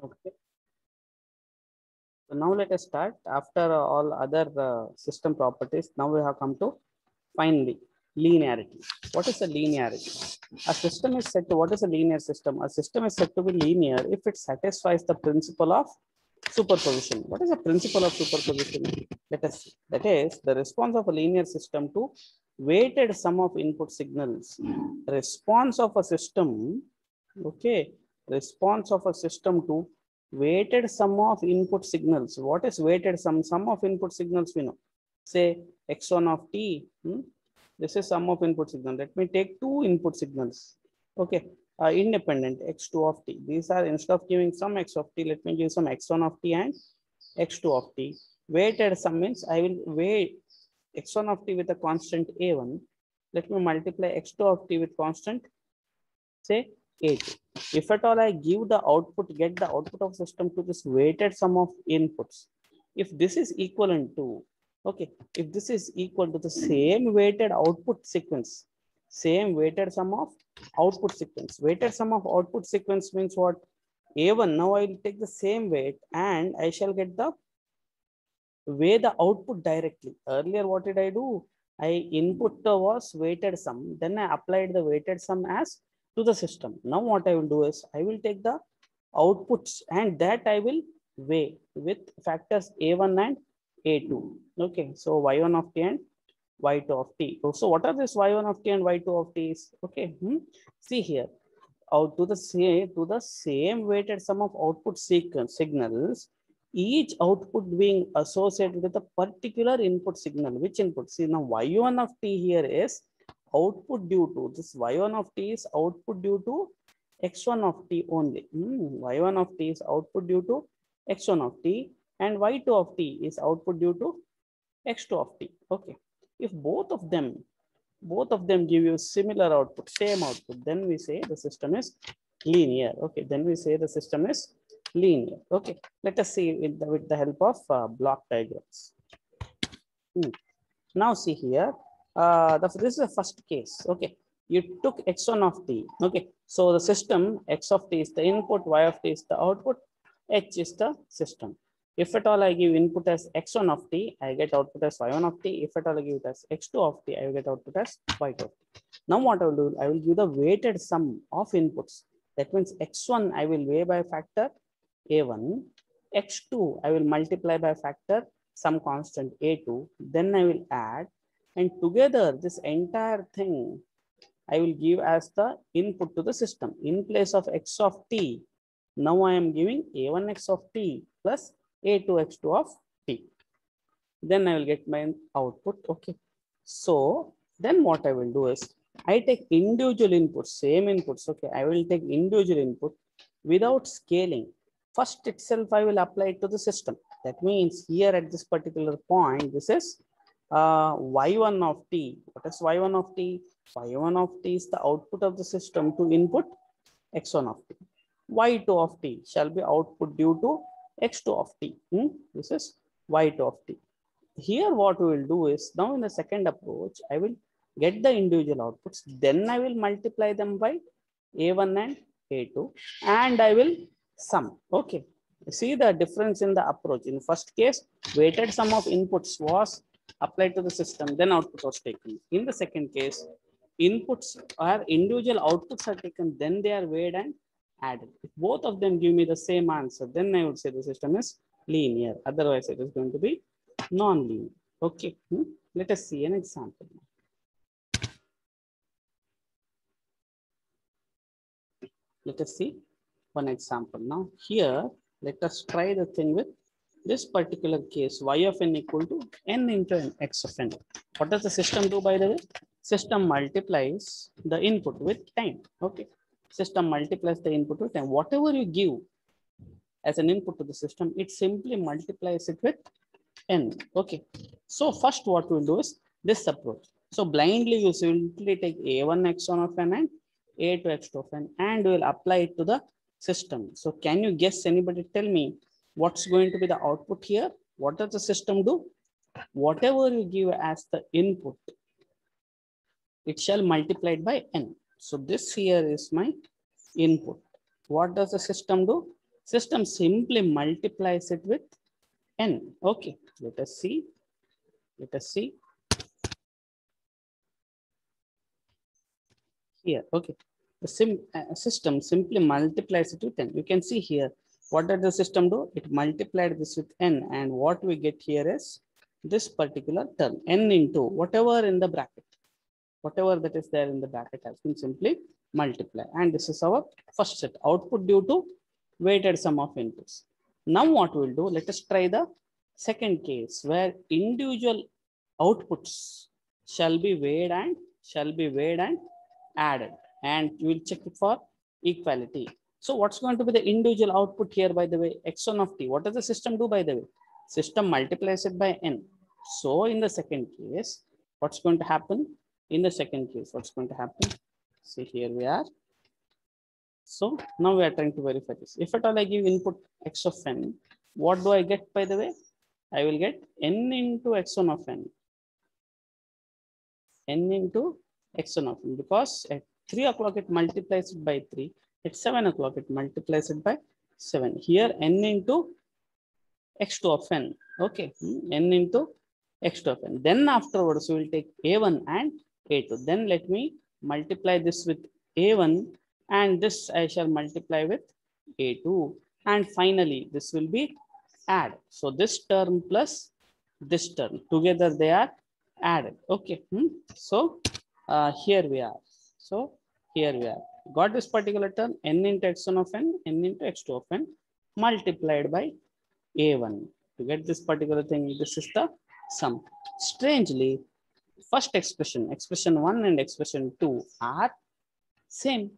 Okay. So now let us start. After all other system properties, now we have come to finally linearity. What is a linearity? A system is said to, what is a linear system? A system is said to be linear if it satisfies the principle of superposition. What is the principle of superposition? Let us see. That is the response of a linear system to weighted sum of input signals. Response of a system, okay, response of a system to weighted sum of input signals. What is weighted sum? Sum of input signals we know. Say x1 of t. This is sum of input signal. Let me take two input signals. Okay, independent x2 of t. These are, instead of giving some x of t, let me give some x1 of t and x2 of t. Weighted sum means I will weigh x1 of t with a constant a1. Let me multiply x2 of t with constant, say, a2. If at all I give the output, get the output of system to this weighted sum of inputs. If this is equivalent to, okay, if this is equal to the same weighted output sequence, same weighted sum of output sequence. Weighted sum of output sequence means what? A1, now I will take the same weight and I shall get the weigh the output directly. Earlier, what did I do? I input was weighted sum, then I applied the weighted sum as to the system. Now what I will do is I will take the outputs and that I will weigh with factors a1 and a2. Okay, so y1 of t and y2 of t. So what are this y1 of t and y2 of t is? Okay, see here, out to the same weighted sum of output sequence signals, each output being associated with a particular input signal. Which input? See, now y1 of t here is output due to this. Y1 of t is output due to x1 of t only. Y1 of t is output due to x1 of t and y2 of t is output due to x2 of t. Okay, if both of them give you similar output, same output, then we say the system is linear. Okay, then we say the system is linear. Okay, let us see with the help of block diagrams. Now see here, this is the first case. Okay, you took x1 of t. Okay, so the system, x of t is the input, y of t is the output, h is the system. If at all I give input as x1 of t, I get output as y1 of t. If at all I give it as x2 of t, I will get output as y2 of t. Now what I will do, I will give the weighted sum of inputs. That means x1 I will weigh by factor a1, x2 I will multiply by factor some constant a2, then I will add, and together this entire thing I will give as the input to the system. In place of x of t, now I am giving a1x of t plus a2x2 of t. Then I will get my output. Okay. So then what I will do is I take individual inputs, same inputs. Okay. I will take individual input without scaling. First itself, I will apply it to the system. That means here at this particular point, this is y1 of t. What is y1 of t? Y1 of t is the output of the system to input x1 of t. Y2 of t shall be output due to x2 of t. This is y2 of t. Here what we will do is, now in the second approach, I will get the individual outputs, then I will multiply them by a1 and a2 and I will sum. Okay, see the difference in the approach. In first case, weighted sum of inputs was applied to the system, then output was taken. In the second case, inputs or individual outputs are taken, then they are weighed and added. If both of them give me the same answer, then I would say the system is linear. Otherwise, it is going to be non-linear. Okay, let us see an example. Let us see one example. Now here, let us try the thing with this particular case, y of n equal to n into n x of n. What does the system do, by the way? System multiplies the input with time. Okay, system multiplies the input with time. Whatever you give as an input to the system, it simply multiplies it with n. Okay, so first what we'll do is this approach. So blindly you simply take a1 x1 of n and a2 x2 of n and we'll apply it to the system. So can you guess, anybody tell me what's going to be the output here? What does the system do? Whatever you give as the input, it shall multiply it by n. So this here is my input. What does the system do? System simply multiplies it with n. Okay, let us see. Let us see here. Okay, the system simply multiplies it with n. You can see here. What did the system do? It multiplied this with n, and what we get here is this particular term, n into whatever in the bracket. Whatever that is there in the bracket has been simply multiplied. And this is our first set, output due to weighted sum of inputs. Now what we'll do, let us try the second case where individual outputs shall be weighed and added, and we'll check it for equality. So what's going to be the individual output here, by the way? X1 of t. What does the system do, by the way? System multiplies it by n. So in the second case, what's going to happen? In the second case, what's going to happen? See, here we are. So now we are trying to verify this. If at all I give input x of n, what do I get, by the way? I will get n into x1 of n. N into x1 of n, because at 3 o'clock it multiplies it by 3. At 7 o'clock it multiplies it by 7. Here n into x2 of n. Okay, n into x2 of n. Then afterwards we will take a1 and a2. Then let me multiply this with a1, and this I shall multiply with a2. And finally, this will be added. So this term plus this term together, they are added. Okay. So here we are. So here we are. Got this particular term, n into x1 of n, n into x2 of n, multiplied by a1. To get this particular thing, this is the sum. Strangely, first expression, expression 1 and expression 2 are same.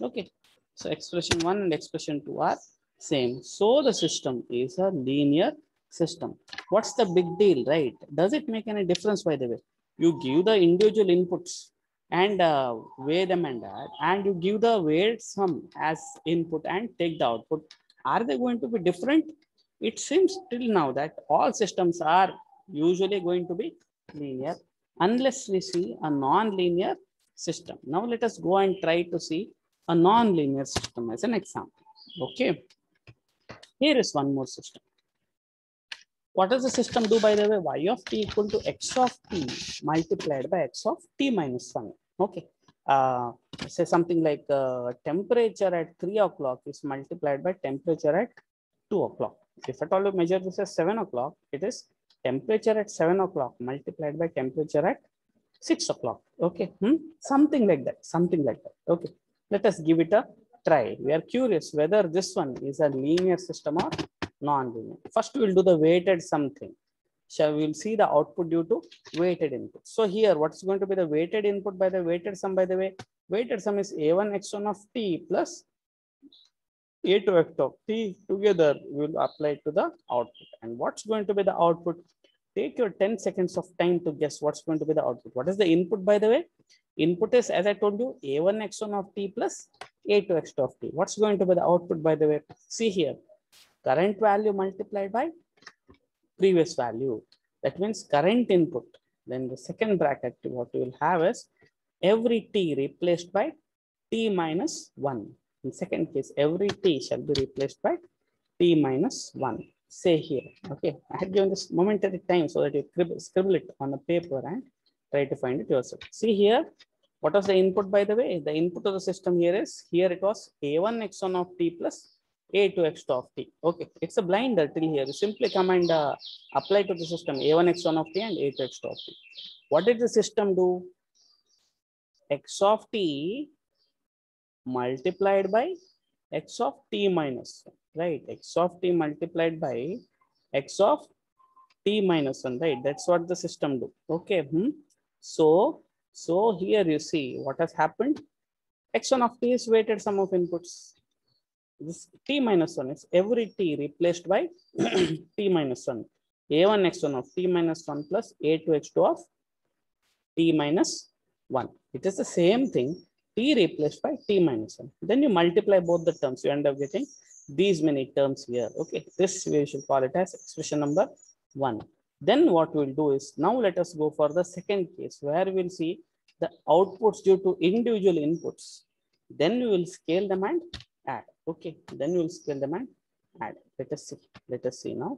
Okay. So expression 1 and expression 2 are same. So the system is a linear system. What's the big deal, right? Does it make any difference, by the way? You give the individual inputs and weigh them and add, and you give the weighted sum as input and take the output. Are they going to be different? It seems till now that all systems are usually going to be linear unless we see a non-linear system. Now let us go and try to see a non-linear system as an example. Okay. Here is one more system. What does the system do, by the way? Y of t equal to x of t multiplied by x of t minus 1. Okay. Say something like temperature at 3 o'clock is multiplied by temperature at 2 o'clock. If at all you measure this as 7 o'clock, it is temperature at 7 o'clock multiplied by temperature at 6 o'clock. Okay. Something like that. Something like that. Okay. Let us give it a try. We are curious whether this one is a linear system or non-linear. First, we will do the weighted something. So we will see the output due to weighted input. So here, what's going to be the weighted input by the weighted sum, by the way? Weighted sum is a1 x1 of t plus a2 x of t. Together, we will apply it to the output. And what's going to be the output? Take your 10 seconds of time to guess what's going to be the output. What is the input, by the way? Input is, as I told you, a1 x1 of t plus a2 x2 of t. What's going to be the output, by the way? See here. Current value multiplied by previous value. That means current input. Then the second bracket, what you will have is every t replaced by t minus 1. In second case, every t shall be replaced by t minus 1. Say here. Okay. I had given this momentary time so that you scribble it on the paper and try to find it yourself. See here. What was the input, by the way? The input of the system here is, here it was a1 x1 of t plus a2 x2 of t. Okay, it's a blinder till here. You simply come and apply to the system a1 x1 of t and a2 x2 of t. What did the system do? X of t multiplied by x of t minus 1, right? X of t multiplied by x of t minus 1, right? That's what the system do. Okay. So here you see what has happened. X1 of t is weighted sum of inputs. This t minus 1 is every t replaced by t minus 1. a1 x1 of t minus 1 plus a2 x2 of t minus 1. It is the same thing, t replaced by t minus 1. Then you multiply both the terms, you end up getting these many terms here. Okay, this we should call it as expression number 1. Then what we'll do is, now let us go for the second case where we'll see the outputs due to individual inputs. Then we will scale them and add. Okay, then we will scale them and add. Let us see. Let us see now.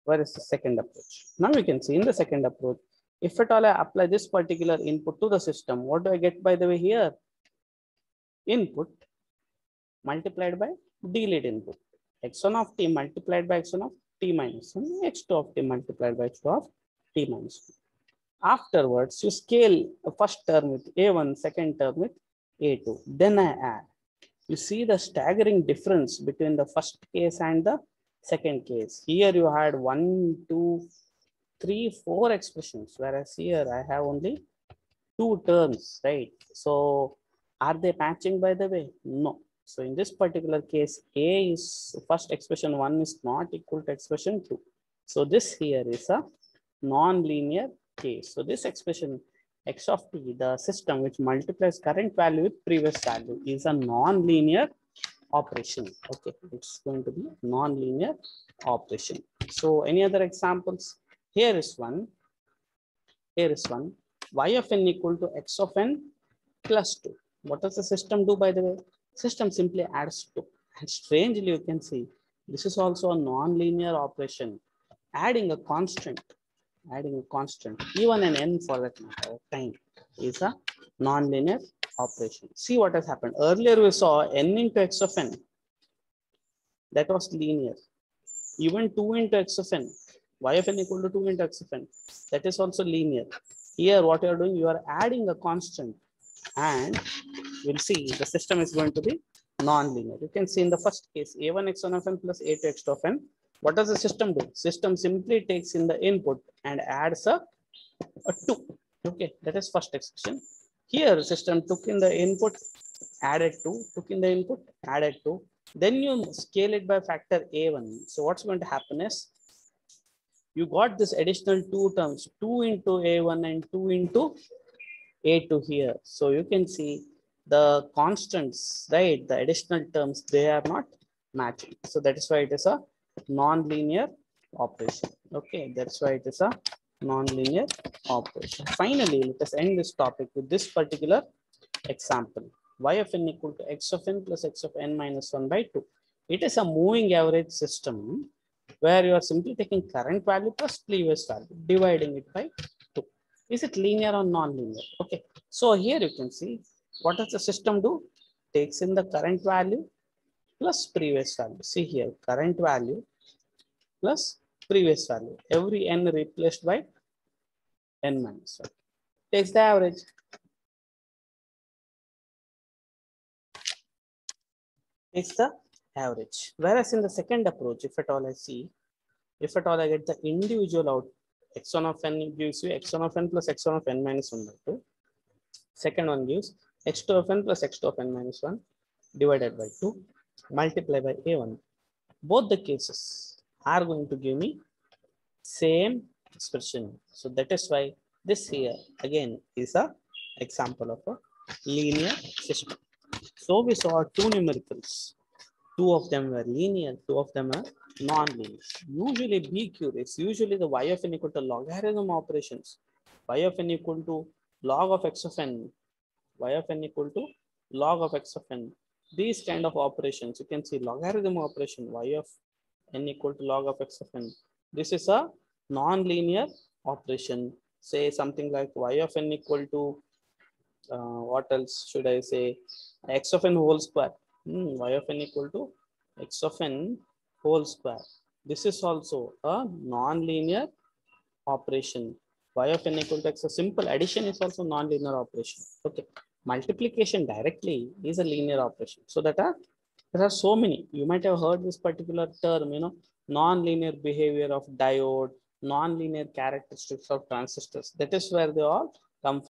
Where is the second approach? Now we can see in the second approach, if at all I apply this particular input to the system, what do I get by the way here? Input multiplied by delayed input. X1 of t multiplied by x1 of t minus 1, x2 of t multiplied by x2 of t minus 1. Afterwards, you scale the first term with a1, second term with a2. Then I add. You see the staggering difference between the first case and the second case. Here you had 1, 2, 3, 4 expressions, whereas here I have only 2 terms, right? So are they matching by the way? No. So in this particular case, A is first expression 1 is not equal to expression 2. So this here is a non-linear case. So this expression x of t, the system which multiplies current value with previous value, is a non-linear operation. Okay, it's going to be non-linear operation. So any other examples? Here is one. Here is one. Y of n equal to x of n plus 2. What does the system do by the way? System simply adds 2. And strangely, you can see this is also a non-linear operation. Adding a constant, even an n for that matter, time is a non-linear operation. See what has happened. Earlier we saw n into x of n. That was linear. Even 2 into x of n, y of n equal to 2 into x of n, that is also linear. Here what you are doing, you are adding a constant, and we'll see the system is going to be non-linear. You can see in the first case, a1 x1 of n plus a2 x2 of n. What does the system do? System simply takes in the input and adds a 2. Okay, that is first expression. Here system took in the input, added 2, took in the input, added 2. Then you scale it by factor a1. So what's going to happen is, you got this additional 2 terms, 2 into a1 and 2 into a2 here. So you can see the constants, right? The additional terms, they are not matching. So that is why it is a non-linear operation. Okay, that's why it is a non-linear operation. Finally, let us end this topic with this particular example. Y of n equal to x of n plus x of n minus 1 by 2. It is a moving average system where you are simply taking current value plus previous value, dividing it by 2. Is it linear or non-linear? Okay, so here you can see what does the system do? Takes in the current value plus previous value. See here, current value plus previous value. Every n replaced by n minus 1. Takes the average. Takes the average. Whereas in the second approach, if at all I see, if at all I get the individual out, x1 of n gives you x1 of n plus x1 of n minus 1 by 2. Second one gives x2 of n plus x2 of n minus 1 divided by 2, multiply by a1. Both the cases are going to give me same expression. So that is why this here again is a example of a linear system. So we saw 2 numericals. 2 of them were linear, 2 of them are non-linear. Usually be curious. Usually the y of n equal to logarithm operations. Y of n equal to log of x of n. Y of n equal to log of x of n. These kind of operations, you can see logarithm operation, y of n equal to log of x of n. This is a non-linear operation. Say something like y of n equal to, what else should I say? X of n whole square. Y of n equal to x of n whole square. This is also a non-linear operation. Y of n equal to x. A simple addition is also non-linear operation. Okay. Multiplication directly is a linear operation. So that there are so many. You might have heard this particular term, non-linear behavior of diode, non-linear characteristics of transistors. That is where they all come